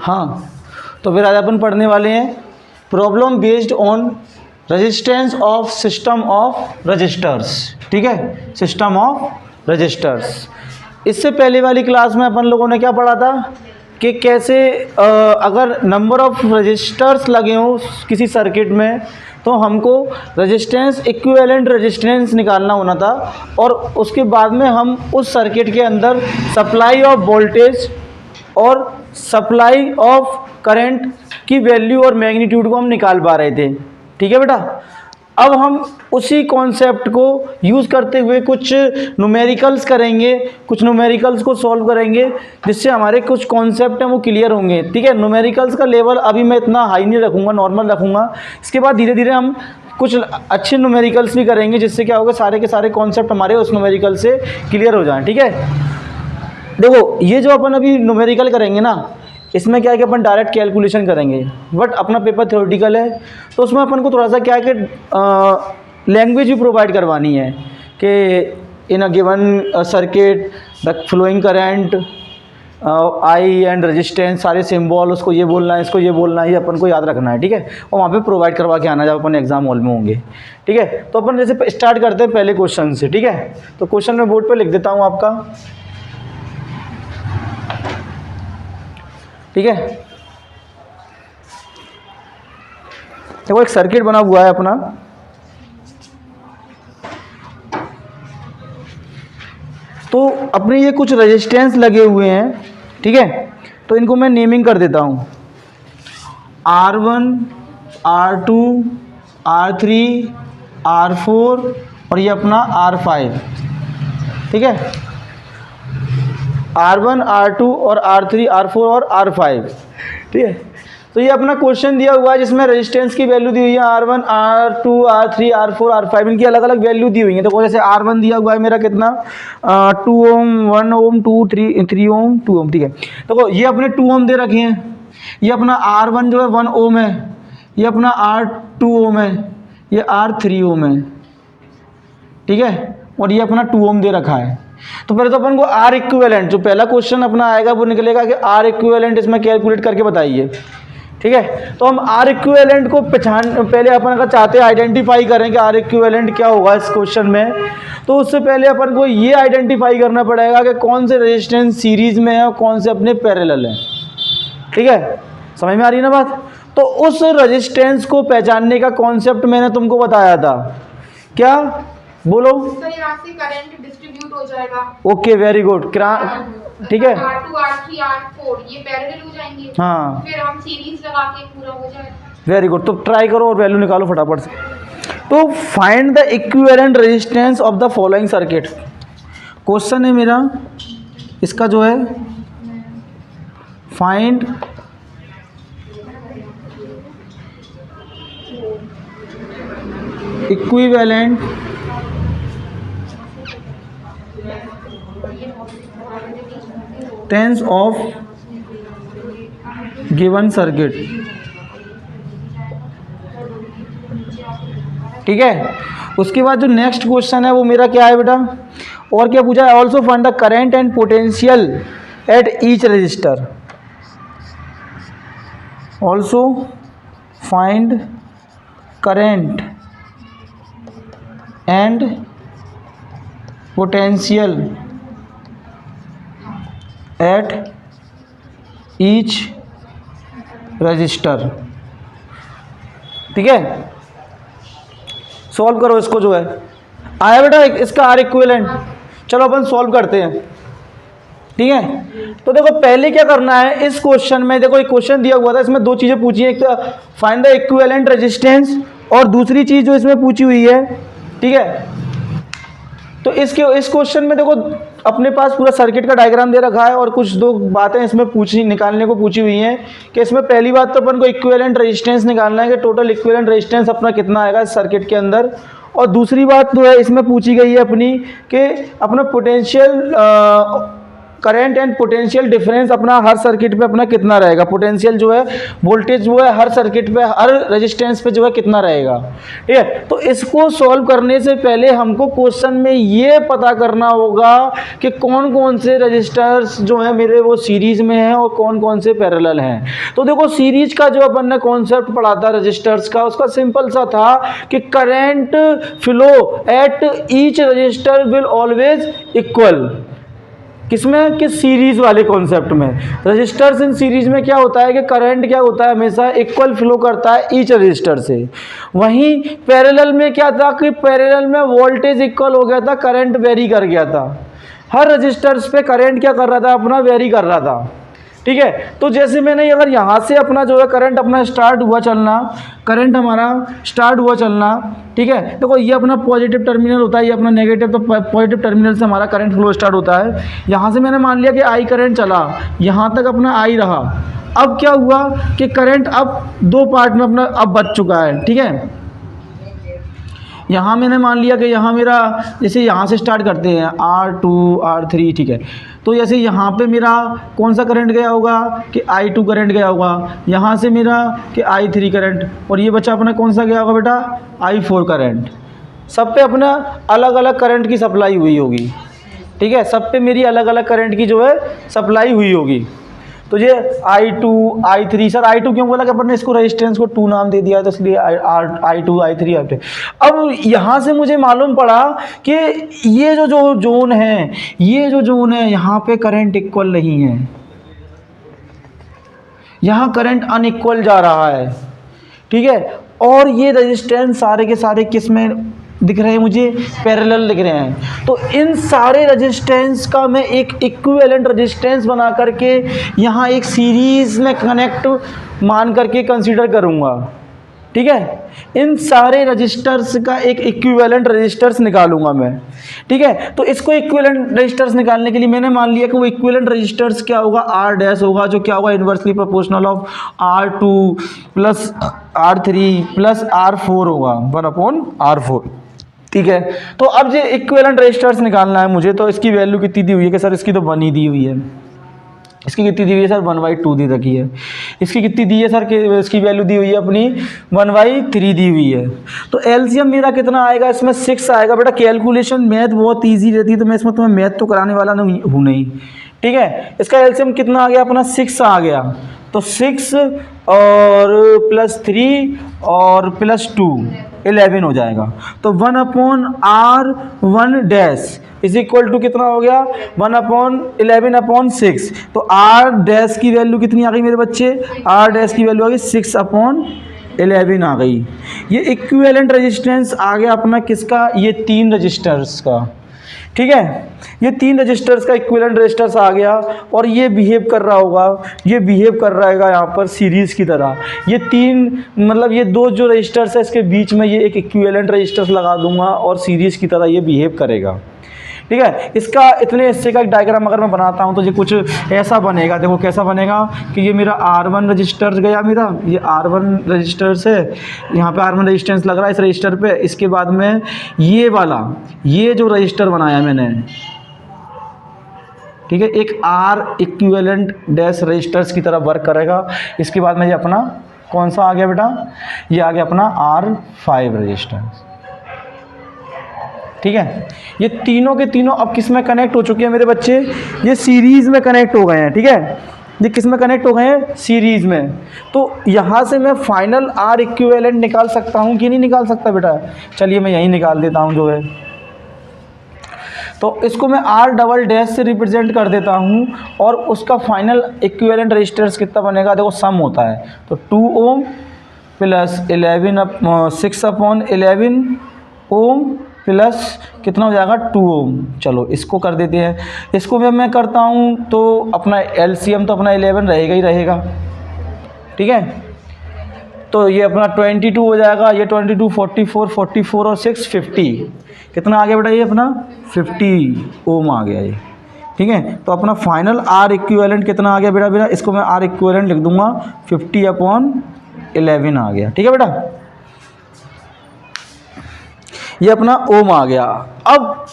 हाँ, तो फिर आज अपन पढ़ने वाले हैं problem based on resistance of system of registers. ठीक है, सिस्टम ऑफ रजिस्टर्स। इससे पहले वाली क्लास में अपन लोगों ने क्या पढ़ा था कि कैसे अगर नंबर ऑफ रजिस्टर्स लगे हों किसी सर्किट में तो हमको रेजिस्टेंस इक्विवेलेंट रेजिस्टेंस निकालना होना था, और उसके बाद में हम उस सर्किट के अंदर सप्लाई ऑफ वोल्टेज और सप्लाई ऑफ करंट की वैल्यू और मैग्नीट्यूड को हम निकाल पा रहे थे। ठीक है बेटा, अब हम उसी कॉन्सेप्ट को यूज़ करते हुए कुछ न्यूमेरिकल्स करेंगे, कुछ न्यूमेरिकल्स को सॉल्व करेंगे जिससे हमारे कुछ कॉन्सेप्ट हैं वो क्लियर होंगे। ठीक है, न्यूमेरिकल्स का लेवल अभी मैं इतना हाई नहीं रखूँगा, नॉर्मल रखूँगा। इसके बाद धीरे धीरे हम कुछ अच्छे न्यूमेरिकल्स भी करेंगे जिससे क्या होगा, सारे के सारे कॉन्सेप्ट हमारे उस न्यूमेरिकल से क्लियर हो जाएँ। ठीक है, देखो ये जो अपन अभी न्यूमेरिकल करेंगे ना, इसमें क्या है कि अपन डायरेक्ट कैलकुलेशन करेंगे, बट अपना पेपर थ्योरेटिकल है तो उसमें अपन को थोड़ा सा क्या है कि लैंग्वेज भी प्रोवाइड करवानी है कि in a given circuit the flowing current I and resistance, सारे सिंबल, उसको ये बोलना है, इसको ये बोलना है, ये अपन को याद रखना है। ठीक है, और वहाँ पे प्रोवाइड करवा के आना जब अपन एग्जाम हॉल में होंगे। ठीक है, तो अपन जैसे स्टार्ट करते हैं पहले क्वेश्चन से। ठीक है, तो क्वेश्चन मैं बोर्ड पर लिख देता हूँ आपका। ठीक है, देखो एक सर्किट बना हुआ है अपना, तो अपने ये कुछ रेजिस्टेंस लगे हुए हैं। ठीक है, तो इनको मैं नेमिंग कर देता हूँ R1, R2, R3, R4 और ये अपना R5। ठीक है, R1, R2 और R3, R4 और R5। ठीक है, तो ये अपना क्वेश्चन दिया हुआ है जिसमें रेजिस्टेंस की वैल्यू दी हुई है R1, R2, R3, R4, R5, इनकी अलग अलग वैल्यू दी हुई है। तो जैसे R1 दिया हुआ है मेरा कितना 2 ओम, 1 ओम, 2, 3 ओम, 2 ओम। ठीक है, तो ये अपने 2 ओम दे रखे हैं, ये अपना R1 जो है 1 ओम है, ये अपना R2 ओम है, ये R3 ओम है। ठीक है, और ये अपना 2 ओम दे रखा है। तो पहले तो अपन को आर इक्विवेलेंट, जो पहला क्वेश्चन अपना आएगा वो निकलेगा कि आर इक्विवेलेंट इसमें कैलकुलेट करके बताइए। ठीक है, तो हम आर इक्विवेलेंट को पहले अपन अगर चाहते हैं आइडेंटिफाई करें कि आर इक्विवेलेंट क्या होगा इस क्वेश्चन में, तो उससे पहले अपन को ये आइडेंटिफाई करना पड़ेगा कि कौन से रेजिस्टेंस सीरीज में है और कौन से अपने पैरेलल हैं। ठीक है, समझ में आ रही है ना बात? तो उस रेजिस्टेंस को पहचानने का कॉन्सेप्ट मैंने तुमको बताया था, क्या बोलो? तो यहाँ से करंट डिस्ट्रीब्यूट हो जाएगा। Okay, very good. ठीक है, R2, R3, R4 ये पैरेलल हो जाएंगे। हाँ, फिर हम सीरीज लगा के पूरा हो जाएगा। Very good. तो ट्राई करो और वैल्यू निकालो फटाफट से। तो find the equivalent resistance of the following circuit. Question है मेरा इसका जो है, find equivalent tense of given circuit. ठीक है, उसके बाद जो नेक्स्ट क्वेश्चन है वो मेरा क्या है बेटा, और क्या पूछा है? Also find the current and potential at each resistor. Also find current and potential at each resistor. ठीक है, सॉल्व करो इसको। जो है आया बेटा इसका आर इक्विवेलेंट। चलो अपन सॉल्व करते हैं। ठीक है, तो देखो पहले क्या करना है इस क्वेश्चन में, देखो एक क्वेश्चन दिया हुआ था, इसमें दो चीज़ें पूछी है, एक तो फाइंड द इक्विवेलेंट रेजिस्टेंस और दूसरी चीज़ जो इसमें पूछी हुई है। ठीक है, तो इस क्वेश्चन में देखो अपने पास पूरा सर्किट का डायग्राम दे रखा है और कुछ दो बातें इसमें निकालने को पूछी हुई हैं कि इसमें पहली बात तो अपन को इक्विवेलेंट रेजिस्टेंस निकालना है कि टोटल इक्विवेलेंट रेजिस्टेंस अपना कितना आएगा इस सर्किट के अंदर, और दूसरी बात जो है इसमें पूछी गई है अपनी कि अपना potential current and potential difference अपना हर सर्किट पे अपना कितना रहेगा, पोटेंशियल जो है वोल्टेज जो है हर सर्किट पे हर रेजिस्टेंस पे जो है कितना रहेगा। ठीक है, तो इसको सॉल्व करने से पहले हमको क्वेश्चन में ये पता करना होगा कि कौन कौन से रजिस्टर्स जो है मेरे वो सीरीज में हैं और कौन कौन से पैरेलल हैं। तो देखो सीरीज का जो अपन ने कॉन्सेप्ट पढ़ा था रजिस्टर्स का, उसका सिंपल सा था कि current flow at each resistor will always equal, किसमें कि सीरीज वाले कॉन्सेप्ट में। रजिस्टर्स इन सीरीज में क्या होता है कि करंट क्या होता है हमेशा इक्वल फ्लो करता है ईच रजिस्टर से। वहीं पैरेलल में क्या था कि पैरेलल में वोल्टेज इक्वल हो गया था, करंट वेरी कर गया था, हर रजिस्टर्स पे करंट क्या कर रहा था अपना वेरी कर रहा था। ठीक है, तो जैसे मैंने अगर यहाँ से अपना जो है करंट अपना स्टार्ट हुआ चलना, करंट हमारा स्टार्ट हुआ चलना, ठीक है, देखो ये अपना पॉजिटिव टर्मिनल होता है, ये अपना नेगेटिव, तो पॉजिटिव टर्मिनल से हमारा करंट फ्लो स्टार्ट होता है। यहाँ से मैंने मान लिया कि आई करंट चला, यहाँ तक अपना आई रहा। अब क्या हुआ कि करंट अब दो पार्ट में अपना अब बच चुका है। ठीक है, यहाँ मैंने मान लिया कि यहाँ मेरा जैसे यहाँ से स्टार्ट करते हैं R2 R3, ठीक है, तो जैसे यहाँ पे मेरा कौन सा करंट गया होगा कि I2 करंट गया होगा, यहाँ से मेरा कि I3 करंट, और ये बच्चा अपना कौन सा गया होगा बेटा I4 करंट। सब पे अपना अलग अलग करंट की सप्लाई हुई होगी। ठीक है, सब पे मेरी अलग अलग करंट की जो है सप्लाई हुई होगी। तो ये I2 I3, सर I2 क्यों बोला कि अपन ने इसको रेजिस्टेंस को 2 नाम दे दिया है, तो इसलिए I2 I3 I3। अब यहाँ से मुझे मालूम पड़ा कि ये जो जोन है, ये जो जोन है यहाँ पे करंट इक्वल नहीं है, यहाँ करंट अनइक्वल जा रहा है। ठीक है, और ये रेजिस्टेंस सारे के सारे किस में दिख रहे हैं मुझे, पैरेलल दिख रहे हैं। तो इन सारे रेजिस्टेंस का मैं एक इक्विवेलेंट रेजिस्टेंस बना करके यहाँ एक सीरीज़ में कनेक्ट मान करके कंसीडर करूँगा। ठीक है, इन सारे रजिस्टर्स का एक इक्विवेलेंट रजिस्टर्स निकालूंगा मैं। ठीक है, तो इसको इक्विवेलेंट रजिस्टर्स निकालने के लिए मैंने मान लिया कि वो इक्विवेलेंट रजिस्टर्स क्या होगा, R डैश होगा, जो क्या होगा inversely proportional of R2 plus R3 plus R4 होगा, 1/R4। ठीक है, तो अब ये इक्विवेलेंट रजिस्टर्स निकालना है मुझे, तो इसकी वैल्यू कितनी दी हुई है कि सर इसकी तो 1 ही दी हुई है, इसकी कितनी दी हुई है सर 1/2 दी रखी है, इसकी कितनी दी है सर कि इसकी वैल्यू दी हुई है अपनी 1/3 दी हुई है। तो एलसीएम मेरा कितना आएगा, इसमें 6 आएगा। बेटा कैलकुलेशन मैथ बहुत इजी रहती है, तो मैं इसमें तुम्हें मैथ तो कराने वाला नहीं हूँ नहीं। ठीक है, इसका एलसीएम कितना आ गया अपना 6 आ गया, तो 6 और प्लस 3 और प्लस 2 11 हो जाएगा। तो 1/R1 dash is equal to कितना हो गया 1/11/6। तो R डैश की वैल्यू कितनी आ गई मेरे बच्चे, R डैश की वैल्यू आ गई 6/11 आ गई। ये इक्विवेलेंट रेजिस्टेंस आ गया अपना किसका, ये 3 रजिस्टर्स का। ठीक है, ये 3 रजिस्टर्स का इक्विवेलेंट रजिस्टर्स आ गया, और ये बिहेव कर रहा होगा, ये बिहेव कर रहा है यहाँ पर सीरीज़ की तरह। ये 3 मतलब ये 2 जो रजिस्टर्स है इसके बीच में ये एक इक्विवेलेंट रजिस्टर्स लगा दूंगा और सीरीज़ की तरह ये बिहेव करेगा। ठीक है, इसका इतने हिस्से का एक डायग्राम अगर मैं बनाता हूँ तो ये कुछ ऐसा बनेगा। देखो कैसा बनेगा कि ये मेरा R1 रजिस्टर गया, मेरा ये R1 रजिस्टर से यहाँ पे R1 रेजिस्टेंस लग रहा है इस रजिस्टर पे। इसके बाद में ये वाला ये जो रजिस्टर बनाया मैंने, ठीक है, एक R इक्विवेलेंट डैश रजिस्टर्स की तरह वर्क करेगा। इसके बाद में ये अपना कौन सा आ गया बेटा, ये आ गया अपना R5 रजिस्टर। ठीक है, ये तीनों के तीनों अब किस में कनेक्ट हो चुके हैं मेरे बच्चे, ये सीरीज़ में कनेक्ट हो गए हैं। ठीक है, ये किस में कनेक्ट हो गए हैं, सीरीज़ में। तो यहाँ से मैं फाइनल R इक्विवेलेंट निकाल सकता हूँ कि नहीं निकाल सकता बेटा, चलिए मैं यहीं निकाल देता हूँ जो है। तो इसको मैं R डबल डैश से रिप्रेजेंट कर देता हूँ, और उसका फाइनल इक्विवेलेंट रजिस्टर्स कितना बनेगा, देखो सम होता है। तो 2 ओम प्लस 6/11 ओम प्लस कितना हो जाएगा 2 ओम। चलो इसको कर देते हैं। इसको जब मैं करता हूँ तो अपना एलसीएम तो अपना 11 रहेगा ही रहेगा। ठीक है, तो ये अपना 22 हो जाएगा, ये 22 44 और 6 50। कितना आ गया बेटा, ये अपना 50 ओम आ गया ये। ठीक है, तो अपना फाइनल R इक्विवेलेंट कितना आ गया बेटा, इसको मैं R इक्विवेलेंट लिख दूंगा 50/11 आ गया। ठीक है बेटा, ये अपना ओम आ गया। अब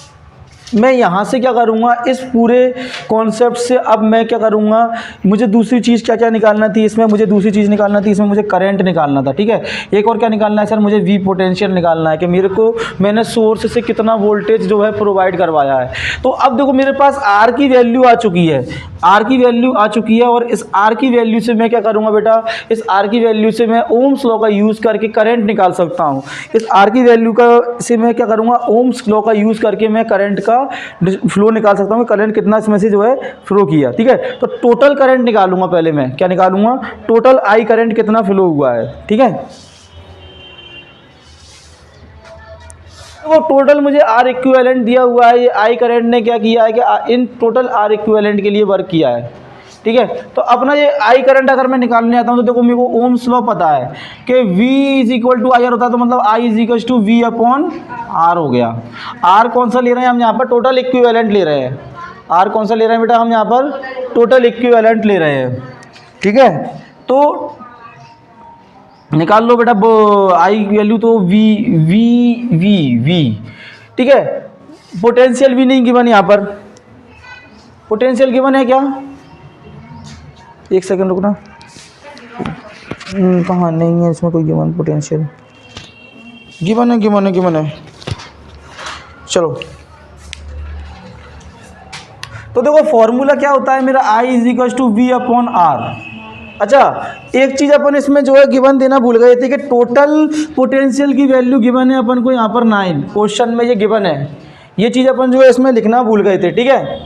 मैं यहाँ से क्या करूँगा, इस पूरे कॉन्सेप्ट से अब मैं क्या करूँगा, मुझे दूसरी चीज़ क्या क्या निकालना थी, इसमें मुझे दूसरी चीज़ निकालना थी, इसमें मुझे करंट निकालना था। ठीक है, एक और क्या निकालना है सर, मुझे वी पोटेंशियल निकालना है कि मेरे को मैंने सोर्स से कितना वोल्टेज जो है प्रोवाइड करवाया है। तो अब देखो मेरे पास आर की वैल्यू आ चुकी है, आर की वैल्यू आ चुकी है, और इस आर की वैल्यू से मैं क्या करूँगा बेटा, इस आर की वैल्यू से मैं ओम्स लॉ का यूज़ करके करंट निकाल सकता हूँ। इस आर की वैल्यू का से मैं क्या करूँगा, ओम्स लॉ का यूज़ करके मैं करंट का फ्लो निकाल सकता हूँ, करंट कितना इसमें से जो है फ्लो किया। ठीक है, तो टोटल करंट निकालूंगा, पहले मैं क्या निकालूंगा, टोटल आई करंट कितना फ्लो हुआ है। ठीक है, वो टोटल मुझे आर इक्विवेलेंट दिया हुआ है, ये आई करंट ने क्या किया है कि इन टोटल आर इक्विवेलेंट के लिए वर्क किया है। ठीक है, तो अपना ये आई करंट अगर मैं निकालने आता हूँ तो देखो मेरे को ओम्स लॉ पता है कि V is equal to I R होता है, तो मतलब I is equal to V upon R हो गया। आर कौन सा ले रहे हैं हम यहाँ पर, टोटल इक्विवेलेंट ले रहे हैं। आर कौन सा ले रहे हैं बेटा, हम यहाँ पर टोटल इक्विवेलेंट ले रहे हैं। ठीक है, तो निकाल लो बेटा आई की वैल्यू, तो V। ठीक है, पोटेंशियल भी नहीं गिवन यहाँ पर, पोटेंशियल गिवन है क्या, एक सेकंड रुकना, कहाँ नहीं है इसमें कोई गिवन पोटेंशियल, गिवन है। चलो, तो देखो फॉर्मूला क्या होता है मेरा, I is equal to V upon R. अच्छा, एक चीज़ अपन इसमें जो है गिवन देना भूल गए थे कि टोटल पोटेंशियल की वैल्यू गिवन है अपन को यहाँ पर 9, क्वेश्चन में ये गिवन है, ये चीज़ अपन जो है इसमें लिखना भूल गए थे। ठीक है,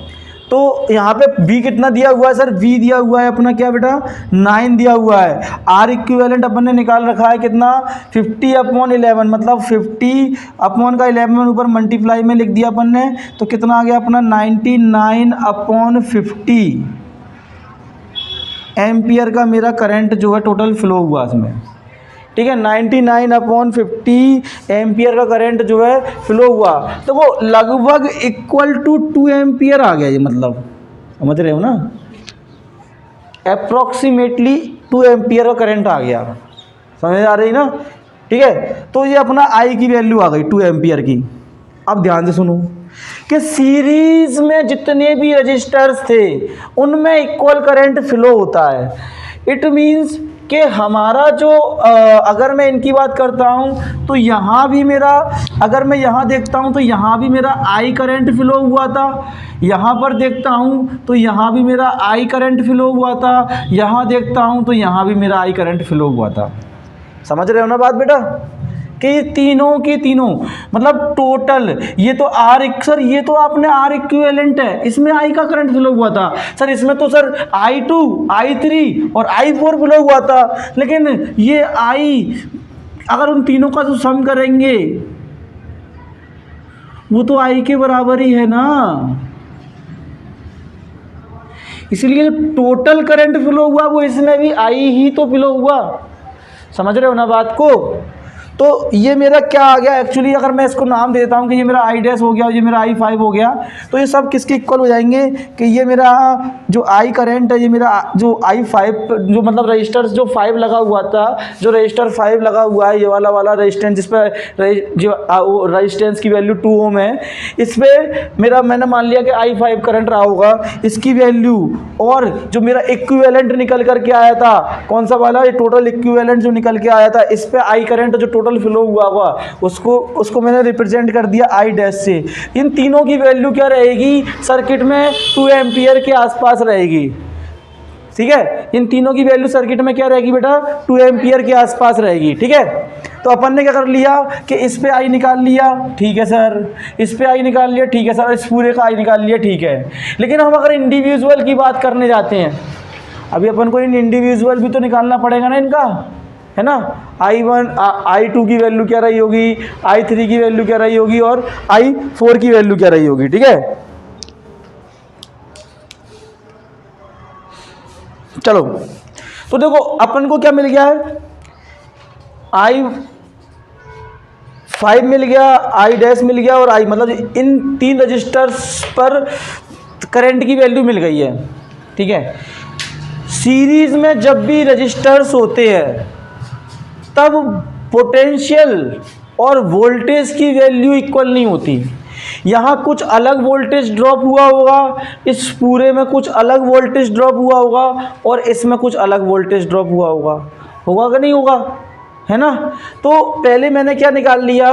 तो यहाँ पे V कितना दिया हुआ है सर, V दिया हुआ है अपना क्या बेटा, 9 दिया हुआ है। R इक्विवेलेंट अपन ने निकाल रखा है कितना, 50 अपॉन 11, मतलब 50 अपॉन का 11 ऊपर मल्टीप्लाई में लिख दिया अपन ने, तो कितना आ गया अपना 99 अपॉन 50 एम्पियर का मेरा करंट जो है टोटल फ्लो हुआ इसमें। ठीक है, 99 अपॉन 50 एम्पियर का करंट जो है फ्लो हुआ, तो वो लगभग इक्वल टू 2 एम्पियर आ गया। ये मतलब समझ रहे हो ना, अप्रॉक्सीमेटली 2 एम्पियर का करंट आ गया, समझ आ रही ना। ठीक है, तो ये अपना आई की वैल्यू आ गई 2 एम्पियर की। अब ध्यान से सुनो कि सीरीज में जितने भी रजिस्टर्स थे उनमें इक्वल करंट फ्लो होता है। इट मीन्स कि हमारा जो अगर मैं इनकी बात करता हूँ तो यहाँ भी मेरा, अगर मैं यहाँ देखता हूँ तो यहाँ भी मेरा आई करंट फ्लो हुआ था, यहाँ पर देखता हूँ तो यहाँ भी मेरा आई करंट फ्लो हुआ था, यहाँ देखता हूँ तो यहाँ भी मेरा आई करंट फ्लो हुआ था। समझ रहे हो ना बात बेटा, कि ये तीनों की तीनों मतलब टोटल, ये तो आर, सर ये तो आपने आर इक्विवेलेंट है, इसमें आई का करंट फ्लो हुआ था सर, इसमें तो सर I2, I3 और I4 फ्लो हुआ था, लेकिन ये आई अगर उन तीनों का जो सम करेंगे वो तो आई के बराबर ही है ना, इसलिए टोटल करंट फ्लो हुआ वो इसमें भी आई ही तो फ्लो हुआ। समझ रहे हो ना बात को। तो ये मेरा क्या आ गया एक्चुअली, अगर मैं इसको नाम दे देता हूँ कि ये मेरा आई डैश हो गया और ये मेरा I5 हो गया, तो ये सब किसके इक्वल हो जाएंगे कि ये मेरा जो आई करंट है, ये मेरा जो I5 जो मतलब रजिस्टर जो 5 लगा हुआ था, जो रजिस्टर 5 लगा हुआ है, ये वाला रजिस्टेंस जिस पर जो रजिस्टेंस की वैल्यू 2 ओम है, इस पर मेरा मैंने मान लिया कि I5 करंट रहा होगा, इसकी वैल्यू और जो मेरा इक्विवेलेंट निकल करके आया था, कौन सा वाला, ये टोटल इक्विवेलेंट जो निकल के आया था, इस पर आई करंट जो टोटल फ्लो हुआ उसको मैंने रिप्रेजेंट कर दिया आई डैश से। इन तीनों की वैल्यू क्या रहेगी सर्किट में, 2 एम्पियर के आसपास रहेगी। ठीक है, इन तीनों की वैल्यू सर्किट में क्या रहेगी बेटा, 2 एम्पियर के आसपास रहेगी। ठीक है, तो अपन ने क्या कर लिया कि इस पे आई निकाल लिया, ठीक है सर, इस पे आई निकाल लिया, ठीक है सर, इस पूरे का आई निकाल लिया, ठीक है। लेकिन हम अगर इंडिविजुअल की बात करने जाते हैं, अभी अपन को इन इंडिविजुअल भी तो निकालना पड़ेगा ना इनका, है ना। I1 I2 की वैल्यू क्या रही होगी, I3 की वैल्यू क्या रही होगी और I4 की वैल्यू क्या रही होगी। ठीक है, चलो तो देखो अपन को क्या मिल गया है, I5 मिल गया, I डैश मिल गया और I, मतलब इन 3 रजिस्टर्स पर करंट की वैल्यू मिल गई है। ठीक है, सीरीज में जब भी रजिस्टर्स होते हैं तब पोटेंशियल और वोल्टेज की वैल्यू इक्वल नहीं होती। यहाँ कुछ अलग वोल्टेज ड्रॉप हुआ होगा, इस पूरे में कुछ अलग वोल्टेज ड्रॉप हुआ होगा और इसमें कुछ अलग वोल्टेज ड्रॉप हुआ होगा। होगा कि नहीं होगा, है ना। तो पहले मैंने क्या निकाल लिया,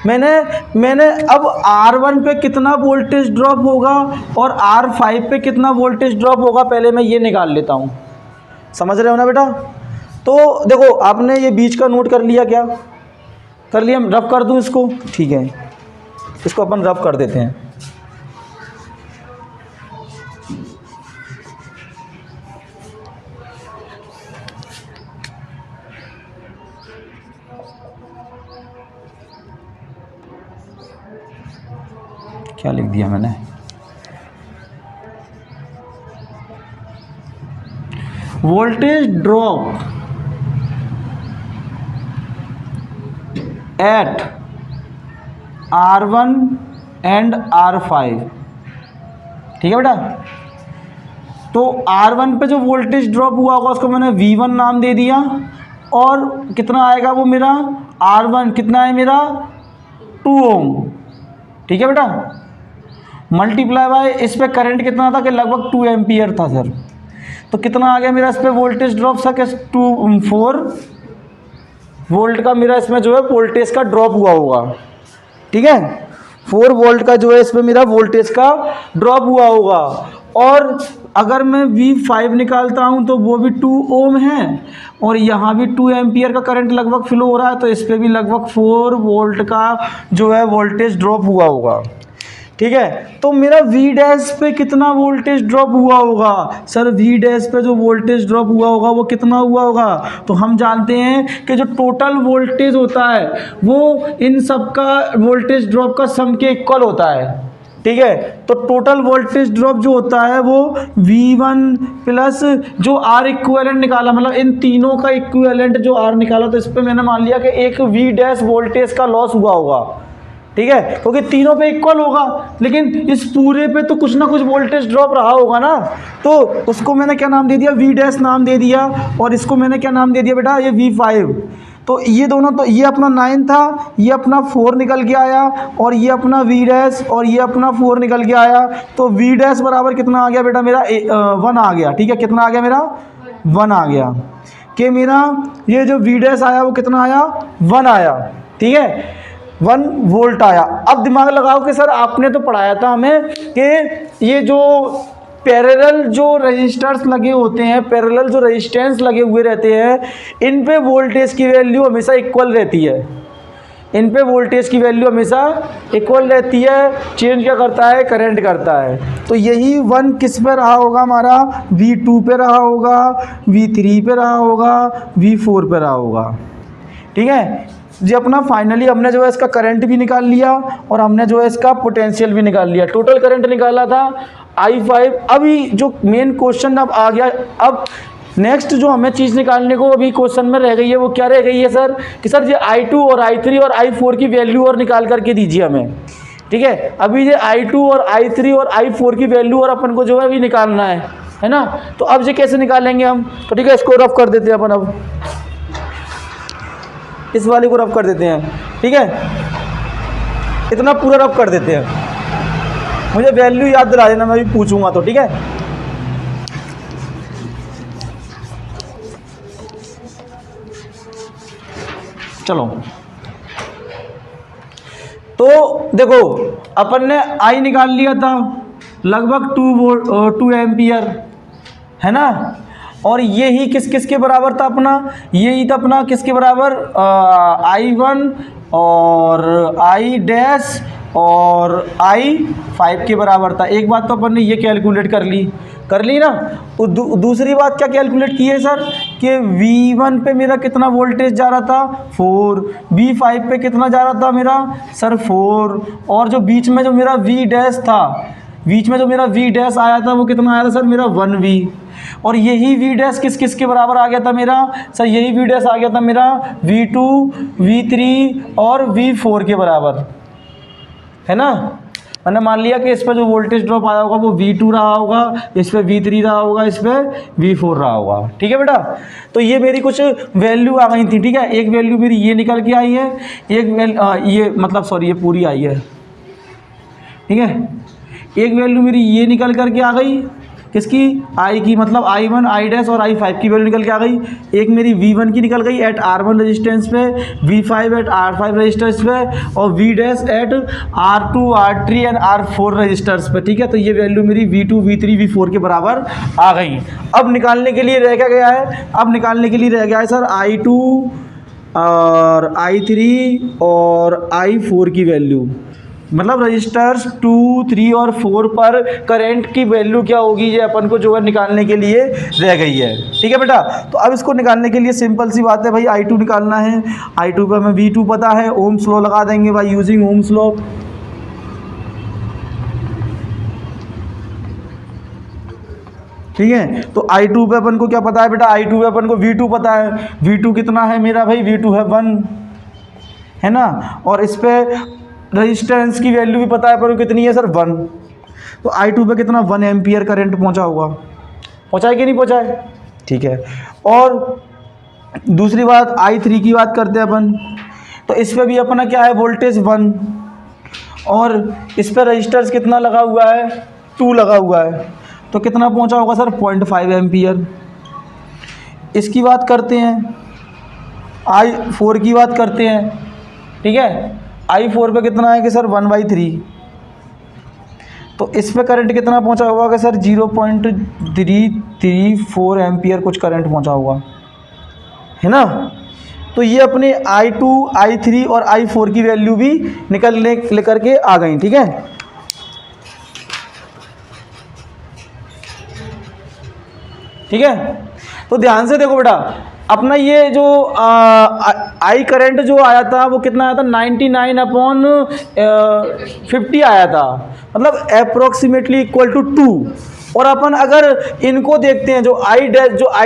मैंने अब R1 पे कितना वोल्टेज ड्रॉप होगा और R5 पे कितना वोल्टेज ड्रॉप होगा, पहले मैं ये निकाल लेता हूँ। समझ रहे हो ना बेटा। तो देखो आपने ये बीच का नोट कर लिया, क्या कर लिया, रफ कर दूँ इसको, ठीक है, इसको अपन रफ कर देते हैं। क्या लिख दिया मैंने, voltage drop eight R1 and R5, ठीक है बेटा। तो R1 पे जो वोल्टेज ड्रॉप हुआ होगा उसको मैंने V1 नाम दे दिया, और कितना आएगा वो मेरा R1 कितना है मेरा 2 ओम, ठीक है बेटा, मल्टीप्लाई बाय इस पे करंट कितना था कि लगभग 2 एम्पियर था सर। तो कितना आ गया मेरा इस पे वोल्टेज ड्रॉप सर, 4 वोल्ट का मेरा इसमें जो है वोल्टेज का ड्रॉप हुआ होगा, ठीक है, 4 वोल्ट का जो है इस पे मेरा वोल्टेज का ड्रॉप हुआ होगा। और अगर मैं V5 निकालता हूं तो वो भी 2 ओम है और यहाँ भी 2 एम्पियर का करंट लगभग फ्लो हो रहा है, तो इस पे भी लगभग 4 वोल्ट का जो है वोल्टेज ड्रॉप हुआ होगा, ठीक है। तो मेरा V डैश पे कितना वोल्टेज ड्रॉप हुआ होगा सर, V डैश पे जो वोल्टेज ड्रॉप हुआ होगा वो कितना हुआ होगा, तो हम जानते हैं कि जो टोटल वोल्टेज होता है वो इन सब का वोल्टेज ड्रॉप का सम के इक्वल होता है, ठीक है। तो टोटल वोल्टेज ड्रॉप जो होता है वो V1 प्लस जो R इक्विवेलेंट निकाला, मतलब इन तीनों का इक्विवेलेंट जो R निकाला, तो इस पर मैंने मान लिया कि एक V डैश वोल्टेज का लॉस हुआ होगा, ठीक है, क्योंकि तीनों पे इक्वल होगा, लेकिन इस पूरे पे तो कुछ ना कुछ वोल्टेज ड्रॉप रहा होगा ना। तो उसको मैंने क्या नाम दे दिया, V डैश नाम दे दिया, और इसको मैंने क्या नाम दे दिया बेटा, ये V5। तो ये दोनों, तो ये अपना 9 था, ये अपना 4 निकल के आया, और ये अपना V डैश और ये अपना 4 निकल के आया। तो V डैश बराबर कितना आ गया बेटा मेरा 1 आ गया, ठीक है, कितना आ गया मेरा 1 आ गया, कि मेरा ये जो V डैश आया वो कितना आया 1 आया, ठीक है, 1 वोल्ट आया। अब दिमाग लगाओ कि सर आपने तो पढ़ाया था हमें कि ये जो पैरेलल जो रजिस्टर्स लगे होते हैं, पैरेलल जो रेजिस्टेंस लगे हुए रहते हैं, इन पे वोल्टेज की वैल्यू हमेशा इक्वल रहती है, इन पे वोल्टेज की वैल्यू हमेशा इक्वल रहती है, चेंज क्या करता है, करंट करता है। तो यही 1 किस पे रहा होगा हमारा, V2 पे रहा होगा, V3 पे रहा होगा, V4 पे रहा होगा, ठीक है जी। अपना फाइनली हमने जो है इसका करंट भी निकाल लिया और हमने जो है इसका पोटेंशियल भी निकाल लिया। टोटल करंट निकाला था I5। अभी जो मेन क्वेश्चन अब आ गया, अब नेक्स्ट जो हमें चीज़ निकालने को अभी क्वेश्चन में रह गई है, वो क्या रह गई है सर, कि सर ये I2 और I3 और I4 की वैल्यू और निकाल करके दीजिए हमें, ठीक है। अभी ये I2 और I3 और I4 की वैल्यू और अपन को जो है अभी निकालना है ना। तो अब ये कैसे निकालेंगे हम, तो ठीक है, इसको रफ कर देते हैं अपन, अब इस वाले को रफ कर देते हैं, ठीक है, इतना पूरा रफ कर देते हैं। मुझे वैल्यू याद दिला देना, मैं भी पूछूंगा तो, ठीक है। चलो, तो देखो अपन ने I निकाल लिया था लगभग 2 एम्पियर, है ना, और यही किस के बराबर था अपना, यही था अपना किसके बराबर, I1 और I डैश और I5 के बराबर था। एक बात तो अपन ने ये कैलकुलेट कर ली ना। दूसरी बात क्या कैलकुलेट की है सर, कि V1 पे मेरा कितना वोल्टेज जा रहा था 4, V5 पे कितना जा रहा था मेरा सर 4, और जो बीच में जो मेरा V डैश था, बीच में जो मेरा V डैश आया था वो कितना आया था सर मेरा 1V, और यही V डैश किस के बराबर आ गया था मेरा सर, यही V डैश आ गया था मेरा V2, V3 और V4 के बराबर, है ना। मैंने मान लिया कि इस पर जो वोल्टेज ड्रॉप आया होगा वो V2 रहा होगा, इस पर V3 रहा होगा, इस पर V4 रहा होगा, ठीक है बेटा। तो ये मेरी कुछ वैल्यू आ गई थी, ठीक है। एक वैल्यू मेरी ये निकल के आई है, एक ये मतलब सॉरी ये पूरी आई है, ठीक है। एक वैल्यू मेरी ये निकल करके आ गई, किसकी, आई की, मतलब I1 I' और I5 की वैल्यू निकल के आ गई। एक मेरी V1 की निकल गई एट R1 रेजिस्टेंस पे, V5 एट R5 रेजिस्टेंस पे, और V' eight R2 R3 and R4 registers पे। ठीक है, तो ये वैल्यू मेरी V2 V3 V4 के बराबर आ गई। अब निकालने के लिए रह क्या गया है, अब निकालने के लिए रह गया है सर I2 और I3 और I4 की वैल्यू, मतलब रजिस्टर्स 2, 3 और 4 पर करंट की वैल्यू क्या होगी, ये अपन को जो है निकालने के लिए रह गई है। ठीक है बेटा, तो अब इसको निकालने के लिए सिंपल सी बात है भाई, I2 निकालना है। I2 पर हमें V2 पता है, ओम्स लॉ लगा देंगे भाई यूजिंग ओम्स लॉ। ठीक है, तो I2 पे अपन को क्या पता है बेटा, I2 पे अपन को V2 पता है। V2 कितना है मेरा भाई, V2 है 1, है ना, और इस पे रेजिस्टेंस की वैल्यू भी पता है पर कितनी है सर, 1। तो I2 पे कितना, 1 एम्पियर करंट पहुंचा होगा, पहुंचा है कि नहीं पहुंचा है। ठीक है, और दूसरी बात I3 की बात करते हैं अपन, तो इस पे भी अपना क्या है, वोल्टेज 1, और इस पे रजिस्टर्स कितना लगा हुआ है, 2 लगा हुआ है, तो कितना पहुंचा होगा सर, 0.5 एम्पियर। इसकी बात करते हैं, I4 की बात करते हैं। ठीक है, I4 पे कितना है कि सर 1/3, तो इस पे करंट कितना पहुंचा होगा कि सर 0.334 एम्पियर कुछ करंट पहुंचा हुआ है ना। तो ये अपने I2 I3 और I4 की वैल्यू भी निकलने लेकर के आ गई। ठीक है, ठीक है, तो ध्यान से देखो बेटा, अपना ये जो आई करंट जो आया था वो कितना आया था, 99/50 आया था, मतलब अप्रोक्सीमेटली इक्वल टू 2। और अपन अगर इनको देखते हैं, जो आई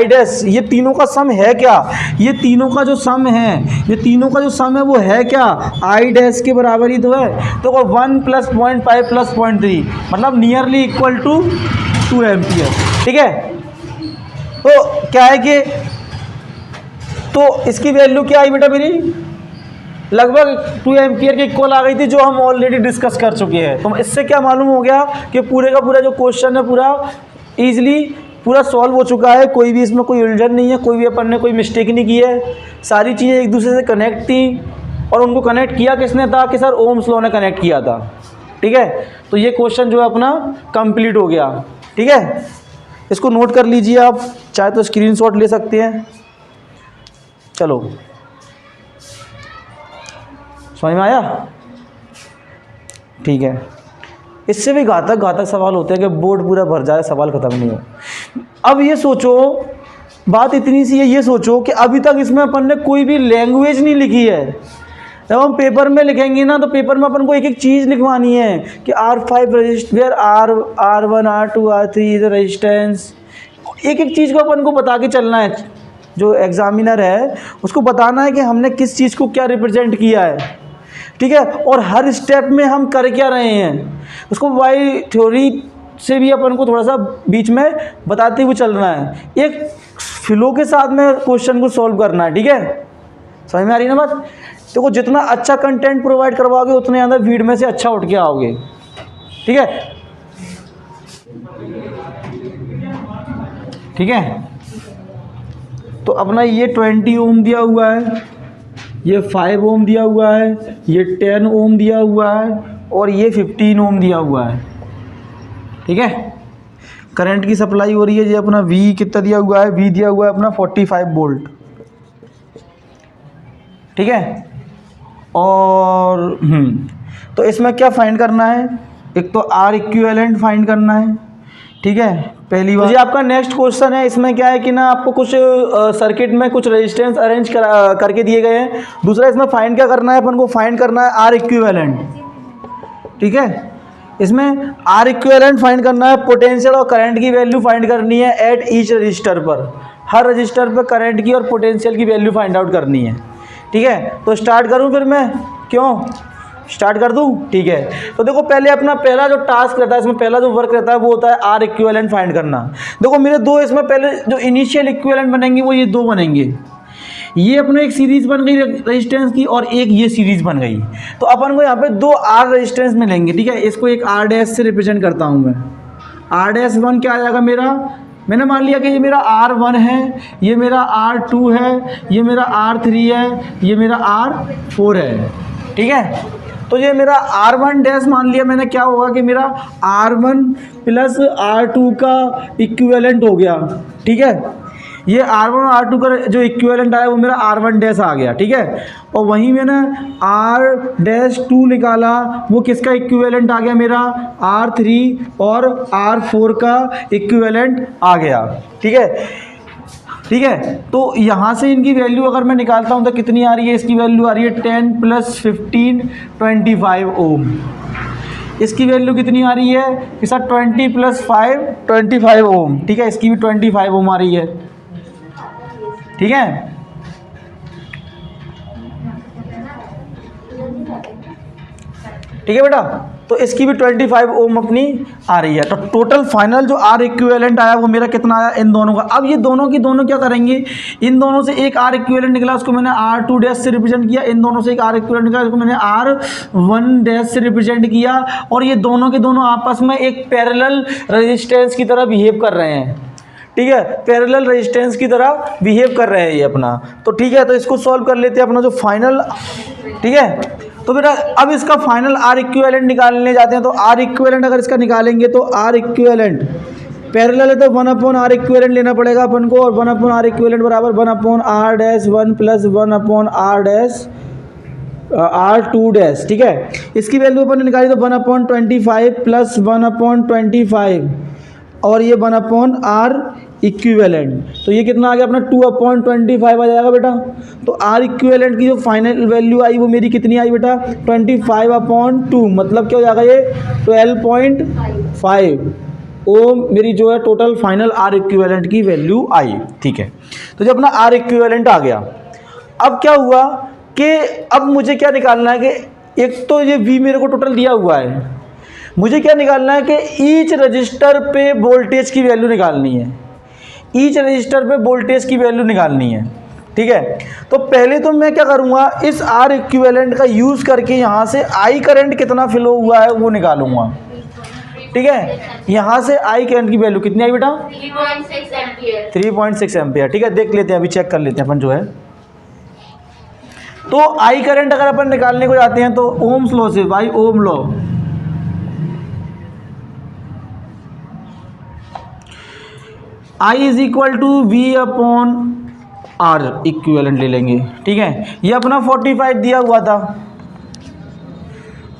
डैश, ये तीनों का सम है क्या, ये तीनों का जो सम है, ये तीनों का जो सम है वो है क्या, आई डैश के बराबर ही तो है। तो 1 + 0.5 + 0.3 मतलब नियरली इक्वल टू 2 एम्पियर। ठीक है, तो क्या है कि, तो इसकी वैल्यू क्या आई बेटा मेरी, लगभग 2 एम्पियर के इक्वल आ गई थी, जो हम ऑलरेडी डिस्कस कर चुके हैं। तो इससे क्या मालूम हो गया कि पूरे का पूरा जो क्वेश्चन है पूरा ईजिली पूरा सॉल्व हो चुका है, कोई भी इसमें कोई उलझन नहीं है, कोई भी अपन ने कोई मिस्टेक नहीं की है, सारी चीज़ें एक दूसरे से कनेक्ट थी, और उनको कनेक्ट किया किसने था कि सर ओम्स लॉ ने कनेक्ट किया था। ठीक है, तो ये क्वेश्चन जो है अपना कंप्लीट हो गया। ठीक है, इसको नोट कर लीजिए आप, चाहे तो स्क्रीनशॉट ले सकते हैं। चलो, समझ में आया। ठीक है, इससे भी घातक सवाल होते हैं कि बोर्ड पूरा भर जाए, सवाल ख़त्म नहीं हो। अब ये सोचो, बात इतनी सी है, ये सोचो कि अभी तक इसमें अपन ने कोई भी लैंग्वेज नहीं लिखी है। जब हम पेपर में लिखेंगे ना, तो पेपर में अपन को एक एक चीज़ लिखवानी है कि R5 register, R1 R2 R3 is resistance, एक एक चीज़ को अपन को बता के चलना है। जो एग्जामिनर है उसको बताना है कि हमने किस चीज़ को क्या रिप्रेजेंट किया है। ठीक है, और हर स्टेप में हम कर क्या रहे हैं, उसको बाई थ्योरी से भी अपन को थोड़ा सा बीच में बताते हुए चलना है, एक फ्लो के साथ में क्वेश्चन को सॉल्व करना है। ठीक है, समझ में आ रही है ना बात। देखो, जितना अच्छा कंटेंट प्रोवाइड करवाओगे उतने ज़्यादा भीड़ में से अच्छा उठ के आओगे। ठीक है, ठीक है, तो अपना ये 20 ओम दिया हुआ है, ये 5 ओम दिया हुआ है, ये 10 ओम दिया हुआ है, और ये 15 ओम दिया हुआ है। ठीक है, करंट की सप्लाई हो रही है, ये अपना V कितना दिया हुआ है, V दिया हुआ है अपना 45 वोल्ट। ठीक है, और तो इसमें क्या फाइंड करना है, एक तो R इक्विवेलेंट फाइंड करना है। ठीक है, पहली बात। आपका नेक्स्ट क्वेश्चन है, इसमें क्या है कि ना आपको कुछ सर्किट में कुछ रेजिस्टेंस अरेंज करके दिए गए हैं। दूसरा इसमें फाइंड क्या करना है, अपन को फाइंड करना है R इक्विवेलेंट। ठीक है, इसमें R इक्विवेलेंट फाइंड करना है, पोटेंशियल और करंट की वैल्यू फाइंड करनी है एट ईच रजिस्टर पर, हर रजिस्टर पर करंट की और पोटेंशियल की वैल्यू फाइंड आउट करनी है। ठीक है, तो स्टार्ट करूँ फिर मैं, क्यों स्टार्ट कर दूं। ठीक है, तो देखो पहले अपना पहला जो टास्क रहता है, इसमें पहला जो वर्क रहता है वो होता है R इक्विवेलेंट फाइंड करना। देखो मेरे दो इसमें पहले जो इनिशियल इक्विवेलेंट बनेंगे वो ये दो बनेंगे, ये अपने एक सीरीज़ बन गई रेजिस्टेंस की और एक ये सीरीज़ बन गई। तो अपन को यहाँ पे दो आर रेजिस्टेंस मिलेंगे, ठीक है। इसको एक आर डैश से रिप्रेजेंट करता हूँ मैं। आर डैश वन क्या आ जाएगा मेरा, मैंने मान लिया कि ये मेरा R1 है, ये मेरा R2 है, ये मेरा R3 है, ये मेरा R4 है, ठीक है। तो ये मेरा R1 डैश मान लिया मैंने, क्या होगा कि मेरा R1 प्लस R2 का इक्विवेलेंट हो गया, ठीक है। ये R1 और R2 का जो इक्विवेलेंट आया वो मेरा R1 डैश आ गया, ठीक है। और वहीं मैंने R-2 निकाला, वो किसका इक्विवेलेंट आ गया मेरा, R3 और R4 का इक्विवेलेंट आ गया, ठीक है, ठीक है। तो यहाँ से इनकी वैल्यू अगर मैं निकालता हूँ तो कितनी आ रही है, इसकी वैल्यू आ रही है 10 + 15 25 ओम। इसकी वैल्यू कितनी आ रही है कि सर 20 + 5 25 ओम, ठीक है। इसकी भी 25 ओम आ रही है, ठीक है। ठीक है बेटा, तो इसकी भी 25 ओम अपनी आ रही है। तो टोटल फाइनल जो आर इक्विवेलेंट आया वो मेरा कितना आया इन दोनों का। अब ये दोनों की दोनों क्या करेंगे, इन दोनों से एक आर इक्विवेलेंट निकला, उसको मैंने R2 डैश से रिप्रेजेंट किया। इन दोनों से एक आर इक्विवेलेंट निकला, उसको मैंने R1 डैश से रिप्रेजेंट किया। और ये दोनों के दोनों आपस में एक पैरेलल रेजिस्टेंस की तरह बिहेव कर रहे हैं, ठीक है। पैरेलल रेजिस्टेंस की तरह बिहेव कर रहे हैं ये अपना। तो ठीक है, तो इसको सॉल्व कर लेते हैं अपना जो फाइनल, ठीक है। तो बेटा अब इसका फाइनल आर इक्विवेलेंट निकालने जाते हैं। तो आर इक्विवेलेंट अगर इसका निकालेंगे तो आर इक्विवेलेंट पैरेलल है तो 1/r इक्विवेलेंट लेना पड़ेगा अपन को। और 1/r इक्विवेलेंट बराबर 1/r dash 1 + 1/r dash R2 dash, ठीक है। इसकी वैल्यू अपन ने निकाली तो 1/25 + 1/25 और ये 1/r इक्विवेलेंट। तो ये कितना आ गया अपना 2/25 आ जाएगा बेटा। तो आर इक्विवेलेंट की जो फाइनल वैल्यू आई वो मेरी कितनी आई बेटा 25/2, मतलब क्या हो जाएगा ये 12.5 ओम मेरी जो है टोटल फाइनल आर इक्विवेलेंट की वैल्यू आई, ठीक है। तो जब अपना आर इक्विवेलेंट आ गया, अब क्या हुआ कि अब मुझे क्या निकालना है कि एक तो ये V मेरे को टोटल दिया हुआ है, मुझे क्या निकालना है कि ईच रजिस्टर पे वोल्टेज की वैल्यू निकालनी है। ईच रजिस्टर पे वोल्टेज की वैल्यू निकालनी है, ठीक है। तो पहले तो मैं क्या करूँगा, इस आर इक्विवेलेंट का यूज़ करके यहाँ से आई करंट कितना फ्लो हुआ है वो निकालूंगा, ठीक है। यहाँ से आई करंट की वैल्यू कितनी आई बेटा 3.6 एम्पियर। 3.6 एम्पियर, ठीक है। देख लेते हैं, अभी चेक कर लेते हैं अपन जो है। तो आई करंट अगर अपन निकालने को जाते हैं तो ओम्स लॉ से, by Ohm law, I = V/R equivalent ले लेंगे, ठीक है। ये अपना 45 दिया हुआ था,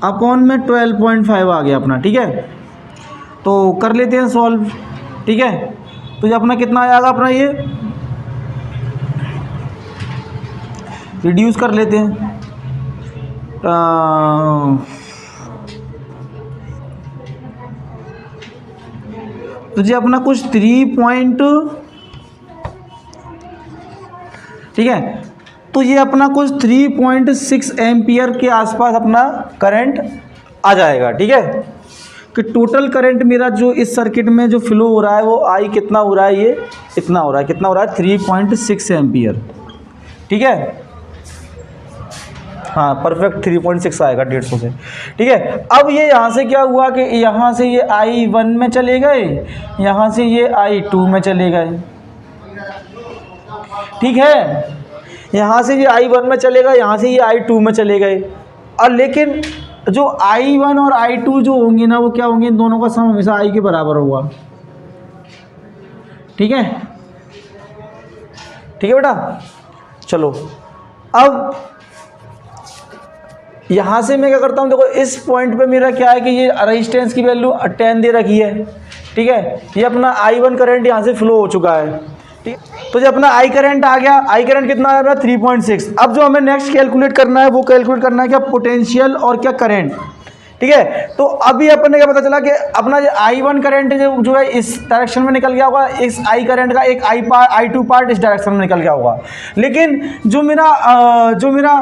अपॉन में 12.5 आ गया अपना, ठीक है। तो कर लेते हैं सॉल्व, ठीक है। तो ये अपना कितना आएगा अपना, ये रिड्यूस कर लेते हैं। तो जी अपना कुछ 3 ठीक है। तो ये अपना कुछ 3.6 एम्पियर के आसपास अपना करंट आ जाएगा, ठीक है। कि टोटल करंट मेरा जो इस सर्किट में जो फ्लो हो रहा है वो आई कितना हो रहा है, ये इतना हो रहा है, कितना हो रहा है 3.6 एम्पियर, ठीक है। हाँ परफेक्ट 3.6 आएगा 150 से, ठीक है। अब ये यहाँ से क्या हुआ कि यहाँ से ये I1 में चले गए, यहाँ से ये I2 में चले गए, ठीक है। यहाँ से ये I1 में चले गए, यहाँ से ये I2 में चले गए। और लेकिन जो I1 और I2 जो होंगे ना वो क्या होंगे, इन दोनों का सम हमेशा I के बराबर होगा, ठीक है, ठीक है बेटा। चलो अब यहाँ से मैं क्या करता हूँ, देखो इस पॉइंट पे मेरा क्या है कि ये रेजिस्टेंस की वैल्यू 10 दे रखी है, ठीक है। ये अपना I1 करंट यहाँ से फ्लो हो चुका है, ठीक है। तो जब अपना आई करंट आ गया, आई करंट कितना आ रहा है 3.6। अब जो हमें नेक्स्ट कैलकुलेट करना है वो कैलकुलेट करना है क्या पोटेंशियल और क्या करंट, ठीक है। तो अभी अपन ने क्या पता चला कि अपना जो I1 करंट जो है इस डायरेक्शन में निकल गया होगा, इस I करंट का एक I2 पार्ट इस डायरेक्शन में निकल गया होगा। लेकिन जो मेरा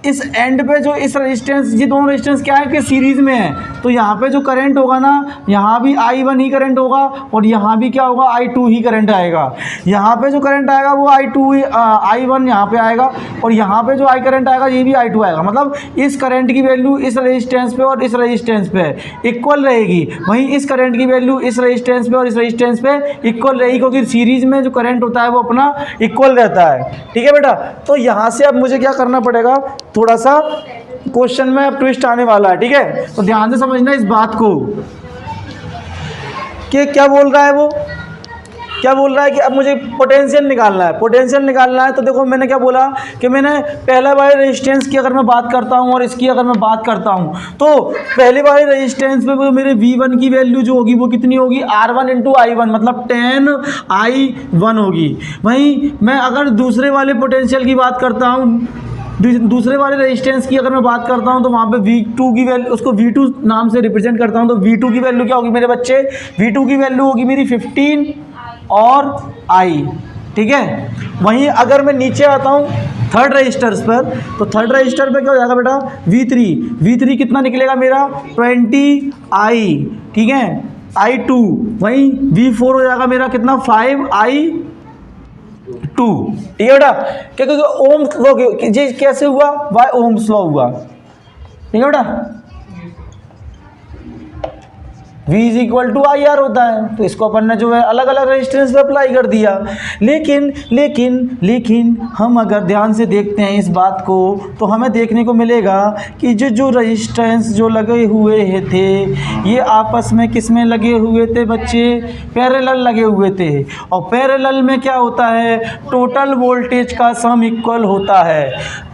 इस एंड पे जो इस रेजिस्टेंस, ये दोनों रेजिस्टेंस क्या है कि सीरीज़ में है, तो यहाँ पे जो करंट होगा ना, यहाँ भी I1 ही करंट होगा और यहाँ भी क्या होगा, I2 ही करंट आएगा। यहाँ पे जो करंट आएगा वो I1 यहाँ पे आएगा और यहाँ पे जो I करंट आएगा ये भी I2 आएगा। मतलब इस करंट की वैल्यू इस रेजिस्टेंस पे और इस रेजिस्टेंस पे इक्वल रहेगी, वहीं इस करंट की वैल्यू इस रेजिस्टेंस पे और इस रेजिस्टेंस पे इक्वल रहेगी, क्योंकि सीरीज़ में जो करंट होता है वो अपना इक्वल रहता है। ठीक है बेटा, तो यहाँ से अब मुझे क्या करना पड़ेगा, थोड़ा सा क्वेश्चन में अब ट्विस्ट आने वाला है। ठीक है, तो ध्यान से समझना इस बात को कि क्या बोल रहा है, वो क्या बोल रहा है कि अब मुझे पोटेंशियल निकालना है। पोटेंशियल निकालना है तो देखो मैंने क्या बोला कि मैंने पहले वाले रेजिस्टेंस की अगर मैं बात करता हूँ और इसकी अगर मैं बात करता हूँ, तो पहले वाले रेजिस्टेंस पे वो मेरे V1 की वैल्यू जो होगी वो कितनी होगी, R1 इंटू I1, मतलब 10I1 होगी। वहीं मैं अगर दूसरे वाले पोटेंशियल की बात करता हूँ, दूसरे वाले रेजिस्टेंस की अगर मैं बात करता हूं, तो वहाँ पे V2 की वैल्यू, उसको V2 नाम से रिप्रेजेंट करता हूं, तो V2 की वैल्यू क्या होगी मेरे बच्चे, V2 की वैल्यू होगी मेरी 15 और I। ठीक है, वहीं अगर मैं नीचे आता हूं थर्ड रजिस्टर्स पर, तो थर्ड रजिस्टर पे क्या हो जाएगा बेटा, V3 कितना निकलेगा मेरा 20I। ठीक है, I2, वहीं V4 हो जाएगा मेरा कितना 5I2। ठीक है बेटा, क्या क्योंकि ओम्स लॉ ये कैसे हुआ, बाय ओम्स लॉ हुआ। ठीक है बेटा, V is equal to I R होता है, तो इसको अपन ने जो है अलग अलग रेजिस्टेंस पे अप्लाई कर दिया। लेकिन हम अगर ध्यान से देखते हैं इस बात को, तो हमें देखने को मिलेगा कि जो रेजिस्टेंस जो लगे हुए थे ये आपस में किस में लगे हुए थे बच्चे, पैरेलल लगे हुए थे। और पैरेलल में क्या होता है, टोटल वोल्टेज का सम इक्वल होता है।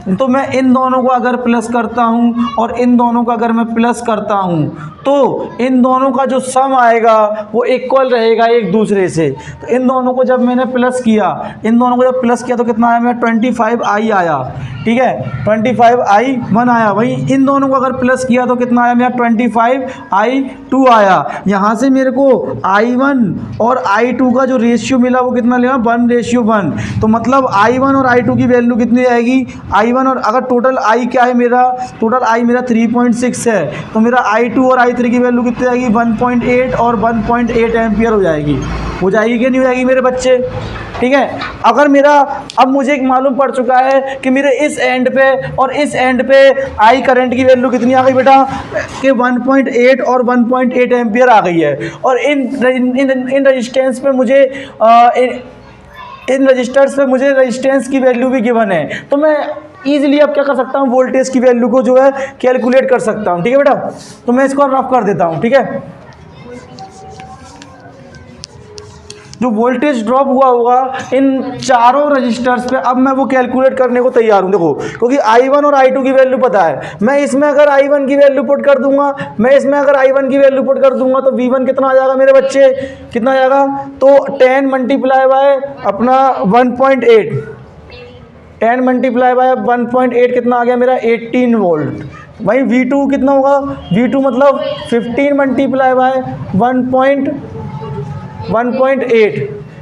तो मैं इन दोनों को अगर प्लस करता हूँ और इन दोनों को अगर मैं प्लस करता हूँ, तो इन दोनों का जो सम आएगा वो इक्वल रहेगा एक दूसरे से। तो इन दोनों को जब मैंने प्लस किया, तो कितना आया मेरा 25I आया। ठीक है, 25I1 आया। वहीं इन दोनों को अगर प्लस किया तो कितना आया मेरा 25I2 आया। यहाँ से मेरे को I1 और I2 का जो रेशियो मिला वो कितना लेगा, 1:1। तो मतलब I1 और I2 की वैल्यू कितनी आएगी, I1 और अगर टोटल I क्या है मेरा, टोटल I मेरा 3.6 है, तो मेरा I2 और I3 की वैल्यू कितनी आएगी 1.8 और 1.8 एम्पियर हो जाएगी कि नहीं हो जाएगी मेरे बच्चे। ठीक है, अगर मेरा अब मुझे एक मालूम पड़ चुका है कि मेरे इस एंड पे और इस एंड पे I करंट की वैल्यू कितनी आ गई बेटा कि 1.8 और 1.8 एम्पियर आ गई है। और इन रेजिस्टेंस पे मुझे इन रजिस्टर्स पे मुझे रेजिस्टेंस की वैल्यू भी गिवन है, तो मैं ईजिली अब क्या कर सकता हूँ, वोल्टेज की वैल्यू को जो है कैलकुलेट कर सकता हूँ। ठीक है बेटा, तो मैं इसको रफ कर देता हूँ। ठीक है, जो वोल्टेज ड्रॉप हुआ होगा इन चारों रजिस्टर्स पे, अब मैं वो कैलकुलेट करने को तैयार हूँ। देखो, क्योंकि I1 और I2 की वैल्यू पता है, मैं इसमें अगर I1 की वैल्यू पुट कर दूंगा, तो V1 कितना आ जाएगा मेरे बच्चे, कितना आ जाएगा, तो 10 मल्टीप्लाई बाय अपना 1.8, 10 मल्टीप्लाई बाय 1.8 कितना आ गया मेरा 18 वोल्ट। वहीं V2 कितना होगा, V2 मतलब 15 मल्टीप्लाई बाय 1.8।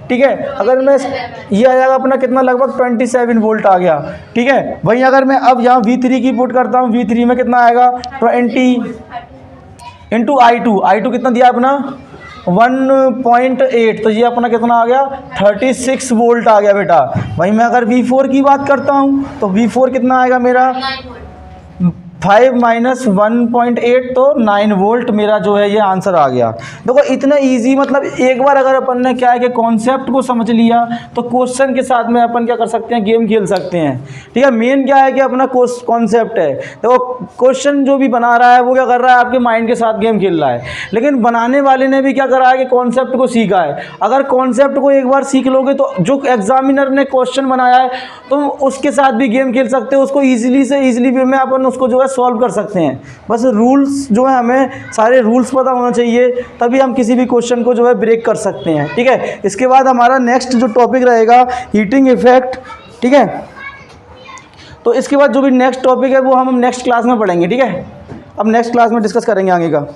ठीक है, अगर मैं ये आ जाएगा अपना कितना, लगभग 27 वोल्ट आ गया। ठीक है, वहीं अगर मैं अब यहाँ V3 की पुट करता हूँ, V3 में कितना आएगा 20 इंटू I2 कितना दिया अपना 1.8, तो ये अपना कितना आ गया 36 वोल्ट आ गया बेटा। वहीं मैं अगर V4 की बात करता हूँ, तो V4 कितना आएगा मेरा 5 माइनस 1.8, तो 9 वोल्ट मेरा जो है ये आंसर आ गया। देखो इतना इजी, मतलब एक बार अगर अपन ने क्या है कि कॉन्सेप्ट को समझ लिया, तो क्वेश्चन के साथ में अपन क्या कर सकते हैं, गेम खेल सकते हैं। ठीक है, मेन क्या है कि अपना कॉन्सेप्ट है। देखो क्वेश्चन जो भी बना रहा है वो क्या कर रहा है, आपके माइंड के साथ गेम खेल रहा है, लेकिन बनाने वाले ने भी क्या करा है कि कॉन्सेप्ट को सीखा है। अगर कॉन्सेप्ट को एक बार सीख लोगे, तो जो एग्जामिनर ने क्वेश्चन बनाया है तुम उसके साथ भी गेम खेल सकते हो, उसको ईजिली से ईजिली वे में अपन उसको जो है सॉल्व कर सकते हैं। बस रूल्स जो है, हमें सारे रूल्स पता होना चाहिए, तभी हम किसी भी क्वेश्चन को जो है ब्रेक कर सकते हैं। ठीक है, इसके बाद हमारा नेक्स्ट जो टॉपिक रहेगा हीटिंग इफेक्ट। ठीक है, तो इसके बाद जो भी नेक्स्ट टॉपिक है वो हम नेक्स्ट क्लास में पढ़ेंगे। ठीक है, अब नेक्स्ट क्लास में डिस्कस करेंगे आगे का।